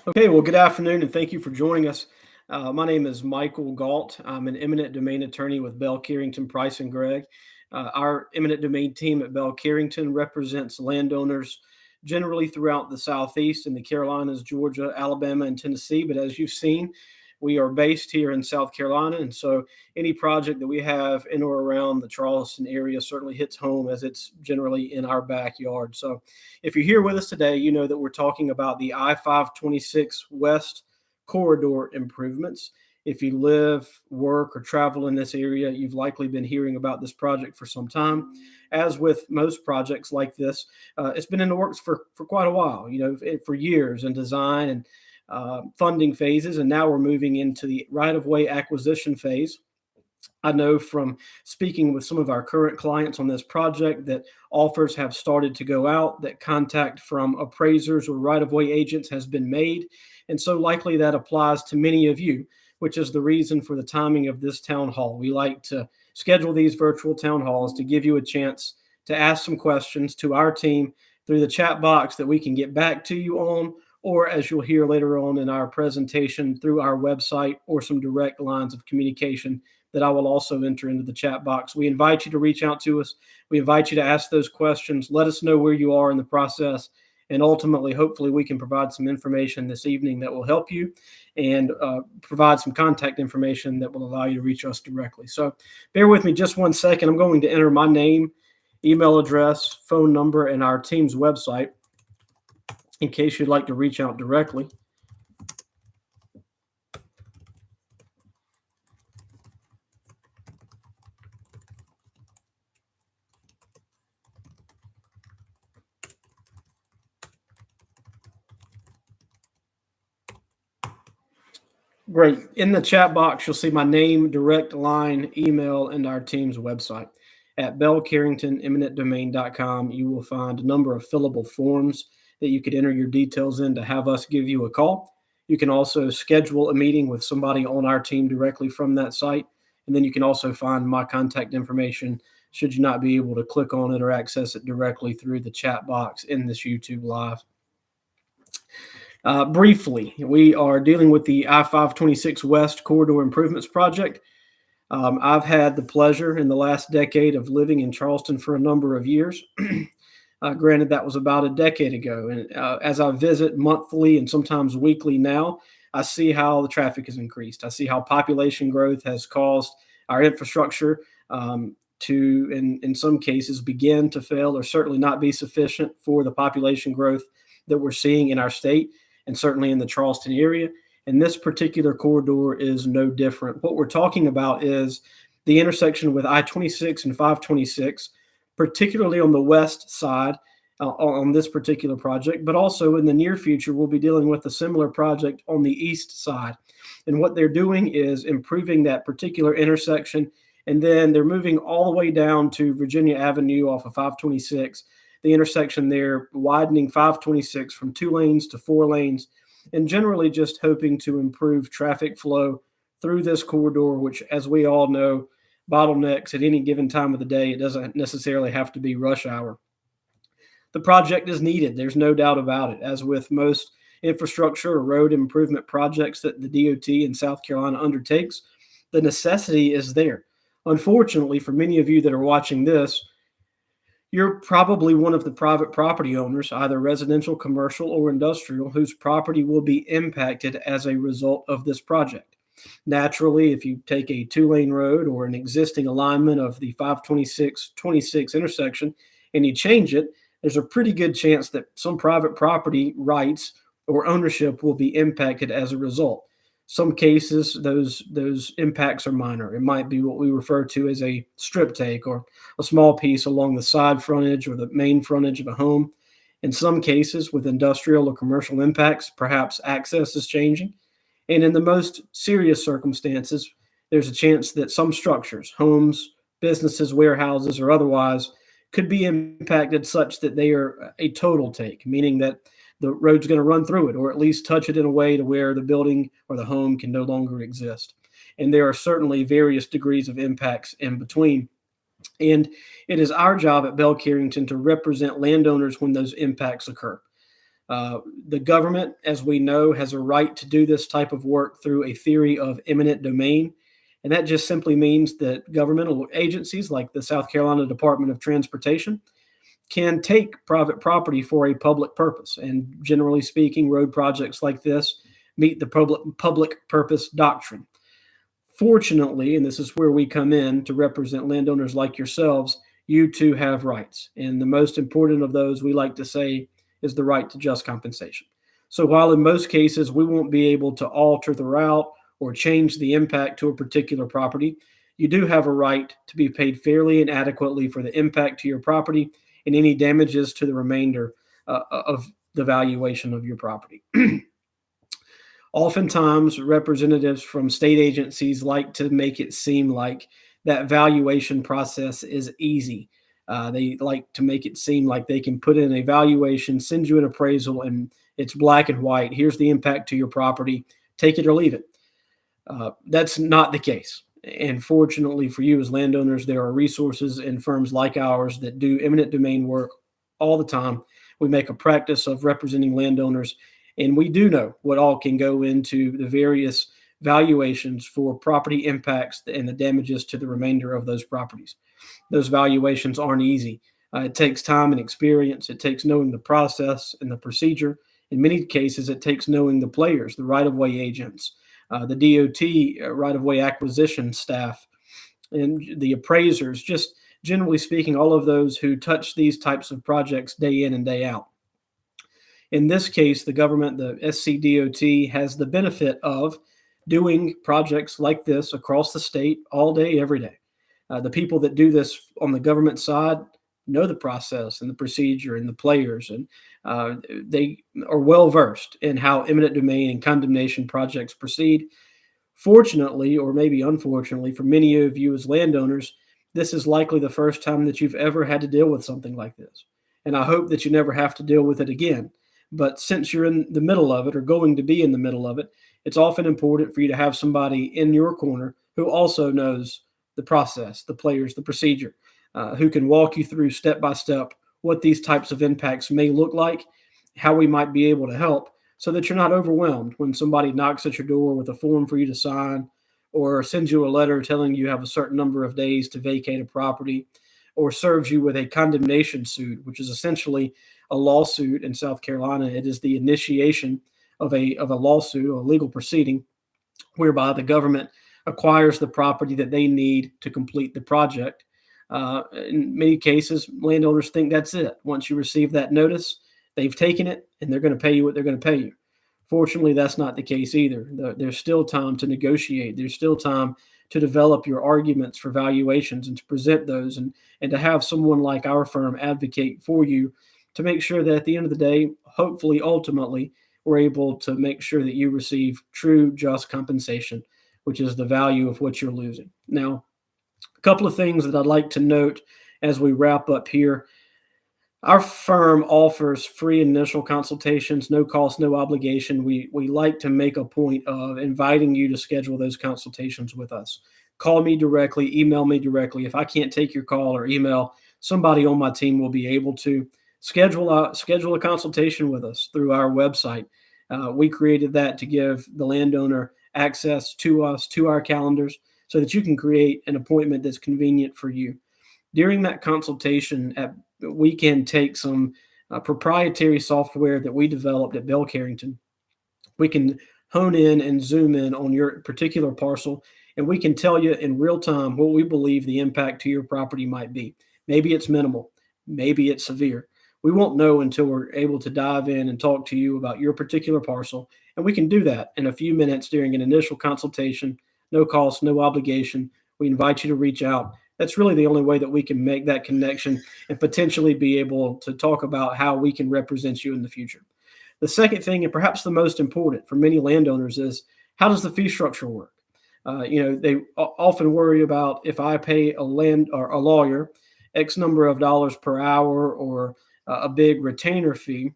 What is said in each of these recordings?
Okay, well, good afternoon, and thank you for joining us. My name is Michael Gault. I'm an eminent domain attorney with Bell Carrington, Price and Gregg. Our eminent domain team at Bell Carrington represents landowners generally throughout the Southeast in the Carolinas, Georgia, Alabama, and Tennessee. But as you've seen, we are based here in South Carolina, and so any project that we have in or around the Charleston area certainly hits home as it's generally in our backyard. So if you're here with us today, you know that we're talking about the I-526 West corridor improvements. If you live, work, or travel in this area, you've likely been hearing about this project for some time. As with most projects like this, it's been in the works for quite a while, for years in design and funding phases, and now we're moving into the right-of-way acquisition phase. I know from speaking with some of our current clients on this project that offers have started to go out, that contact from appraisers or right-of-way agents has been made. And so likely that applies to many of you, which is the reason for the timing of this town hall. We like to schedule these virtual town halls to give you a chance to ask some questions to our team through the chat box that we can get back to you on, or as you'll hear later on in our presentation through our website, or some direct lines of communication that I will also enter into the chat box. We invite you to reach out to us. We invite you to ask those questions. Let us know where you are in the process. And ultimately, hopefully, we can provide some information this evening that will help you and provide some contact information that will allow you to reach us directly. So bear with me just 1 second. I'm going to enter my name, email address, phone number, and our team's website in case you'd like to reach out directly. Great. In the chat box, you'll see my name, direct line, email, and our team's website. At bellcarringtoneminentdomain.com, you will find a number of fillable forms that you could enter your details in to have us give you a call. You can also schedule a meeting with somebody on our team directly from that site. And then you can also find my contact information should you not be able to click on it or access it directly through the chat box in this YouTube Live. Briefly, we are dealing with the I-526 West Corridor Improvements Project. I've had the pleasure in the last decade of living in Charleston for a number of years. Granted, that was about a decade ago. And as I visit monthly and sometimes weekly now, I see how the traffic has increased. I see how population growth has caused our infrastructure to, in some cases, begin to fail or certainly not be sufficient for the population growth that we're seeing in our state and certainly in the Charleston area. And this particular corridor is no different. What we're talking about is the intersection with I-26 and 526, particularly on the west side on this particular project, but also in the near future, we'll be dealing with a similar project on the east side. And what they're doing is improving that particular intersection, and then they're moving all the way down to Virginia Avenue off of 526, the intersection there, widening 526 from 2 lanes to 4 lanes, and generally just hoping to improve traffic flow through this corridor, which, as we all know, bottlenecks at any given time of the day. It doesn't necessarily have to be rush hour. The project is needed. There's no doubt about it. As with most infrastructure or road improvement projects that the DOT in South Carolina undertakes, the necessity is there. Unfortunately, for many of you that are watching this, you're probably one of the private property owners, either residential, commercial, or industrial, whose property will be impacted as a result of this project. Naturally, if you take a 2-lane road or an existing alignment of the 526-26 intersection and you change it, there's a pretty good chance that some private property rights or ownership will be impacted as a result. Some cases, those impacts are minor. It might be what we refer to as a strip take, or a small piece along the side frontage or the main frontage of a home. In some cases, with industrial or commercial impacts, perhaps access is changing. And in the most serious circumstances, there's a chance that some structures, homes, businesses, warehouses, or otherwise, could be impacted such that they are a total take, meaning that the road's going to run through it, or at least touch it in a way to where the building or the home can no longer exist. And there are certainly various degrees of impacts in between. And it is our job at Bell Carrington to represent landowners when those impacts occur. The government, as we know, has a right to do this type of work through a theory of eminent domain. And that just simply means that governmental agencies like the South Carolina Department of Transportation can take private property for a public purpose. And generally speaking, road projects like this meet the public purpose doctrine. Fortunately, and this is where we come in to represent landowners like yourselves, you too have rights. And the most important of those, we like to say, is the right to just compensation. So while in most cases we won't be able to alter the route or change the impact to a particular property, you do have a right to be paid fairly and adequately for the impact to your property and any damages to the remainder of the valuation of your property. Oftentimes, representatives from state agencies like to make it seem like that valuation process is easy. They like to make it seem like they can put in a valuation, send you an appraisal, and it's black and white. Here's the impact to your property. Take it or leave it. That's not the case. And fortunately for you as landowners, there are resources and firms like ours that do eminent domain work all the time. We make a practice of representing landowners, and we do know what all can go into the various valuations for property impacts and the damages to the remainder of those properties. Those valuations aren't easy. It takes time and experience. It takes knowing the process and the procedure. In many cases, it takes knowing the players, the right-of-way agents, the DOT right-of-way acquisition staff, and the appraisers, just generally speaking, all of those who touch these types of projects day in and day out. In this case, the government, the SCDOT, has the benefit of doing projects like this across the state all day, every day. The people that do this on the government side know the process and the procedure and the players, and they are well versed in how eminent domain and condemnation projects proceed. Fortunately, or maybe unfortunately, for many of you as landowners, this is likely the first time that you've ever had to deal with something like this. And I hope that you never have to deal with it again. But since you're in the middle of it or going to be in the middle of it, it's often important for you to have somebody in your corner who also knows the process, the players, the procedure, who can walk you through step by step what these types of impacts may look like, how we might be able to help, so that you're not overwhelmed when somebody knocks at your door with a form for you to sign or sends you a letter telling you have a certain number of days to vacate a property, or serves you with a condemnation suit, which is essentially a lawsuit in South Carolina. It is the initiation of a lawsuit, a legal proceeding, whereby the government acquires the property that they need to complete the project. In many cases, landowners think that's it. Once you receive that notice, they've taken it and they're going to pay you what they're going to pay you. Fortunately, that's not the case either. There's still time to negotiate. There's still time to develop your arguments for valuations and to present those, and to have someone like our firm advocate for you to make sure that at the end of the day, hopefully, ultimately, we're able to make sure that you receive true, just compensation, which is the value of what you're losing. Now, a couple of things that I'd like to note as we wrap up here. Our firm offers free initial consultations, no cost, no obligation. We like to make a point of inviting you to schedule those consultations with us. Call me directly, email me directly. If I can't take your call or email, somebody on my team will be able to schedule a consultation with us through our website. We created that to give the landowner access to us, to our calendars, so that you can create an appointment that's convenient for you. During that consultation, we can take some proprietary software that we developed at Carrington. We can hone in and zoom in on your particular parcel, and we can tell you in real time what we believe the impact to your property might be. Maybe it's minimal, maybe it's severe. We won't know until we're able to dive in and talk to you about your particular parcel, and we can do that in a few minutes during an initial consultation. No cost, no obligation. We invite you to reach out. That's really the only way that we can make that connection and potentially be able to talk about how we can represent you in the future. The second thing, and perhaps the most important for many landowners, is how does the fee structure work? They often worry about, if I pay a lawyer X number of dollars per hour or a big retainer fee,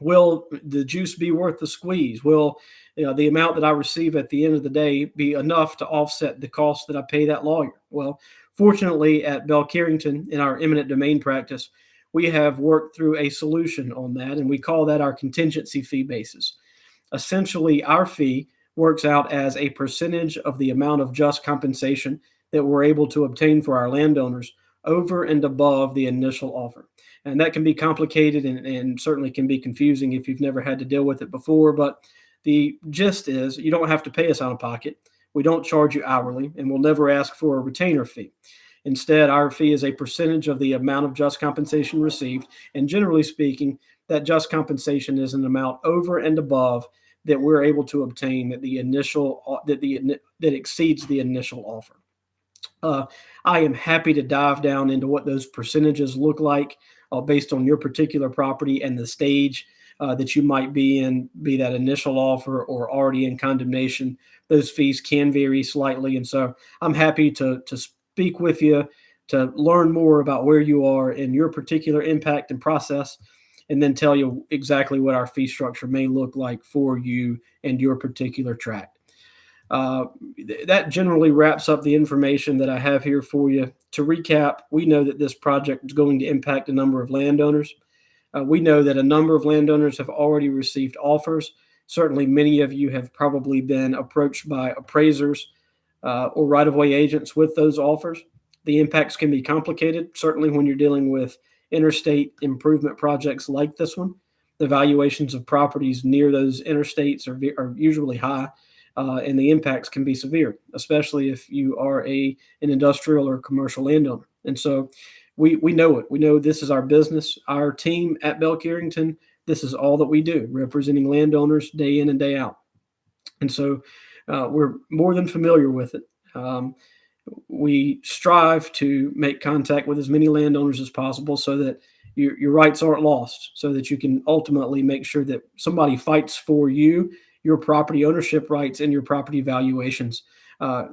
will the juice be worth the squeeze? Will the amount that I receive at the end of the day be enough to offset the cost that I pay that lawyer? Well, fortunately, at Carrington, in our eminent domain practice, we have worked through a solution on that, and we call that our contingency fee basis. Essentially, our fee works out as a percentage of the amount of just compensation that we're able to obtain for our landowners over and above the initial offer. And that can be complicated and certainly can be confusing if you've never had to deal with it before. But the gist is you don't have to pay us out of pocket. We don't charge you hourly, and we'll never ask for a retainer fee. Instead, our fee is a percentage of the amount of just compensation received. And generally speaking, that just compensation is an amount over and above that we're able to obtain that exceeds the initial offer. I am happy to dive down into what those percentages look like based on your particular property and the stage that you might be in, be that initial offer or already in condemnation. Those fees can vary slightly. And so I'm happy to speak with you to learn more about where you are in your particular impact and process, and then tell you exactly what our fee structure may look like for you and your particular tract. That generally wraps up the information that I have here for you. To recap, we know that this project is going to impact a number of landowners. We know that a number of landowners have already received offers. Certainly, many of you have probably been approached by appraisers or right-of-way agents with those offers. The impacts can be complicated, certainly when you're dealing with interstate improvement projects like this one. The valuations of properties near those interstates are usually high, and the impacts can be severe, especially if you are an industrial or commercial landowner. And so we know it. We know this is our business. Our team at Bell Carrington, this is all that we do, representing landowners day in and day out. And so we're more than familiar with it. We strive to make contact with as many landowners as possible so that your rights aren't lost, so that you can ultimately make sure that somebody fights for you, your property ownership rights, and your property valuations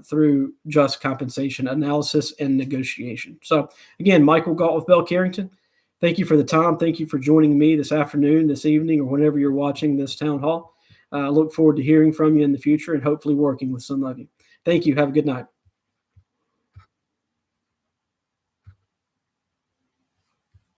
through just compensation analysis and negotiation. So again, Michael Gault with Bell Carrington. Thank you for the time. Thank you for joining me this afternoon, this evening, or whenever you're watching this town hall. I look forward to hearing from you in the future and hopefully working with some of you. Thank you. Have a good night.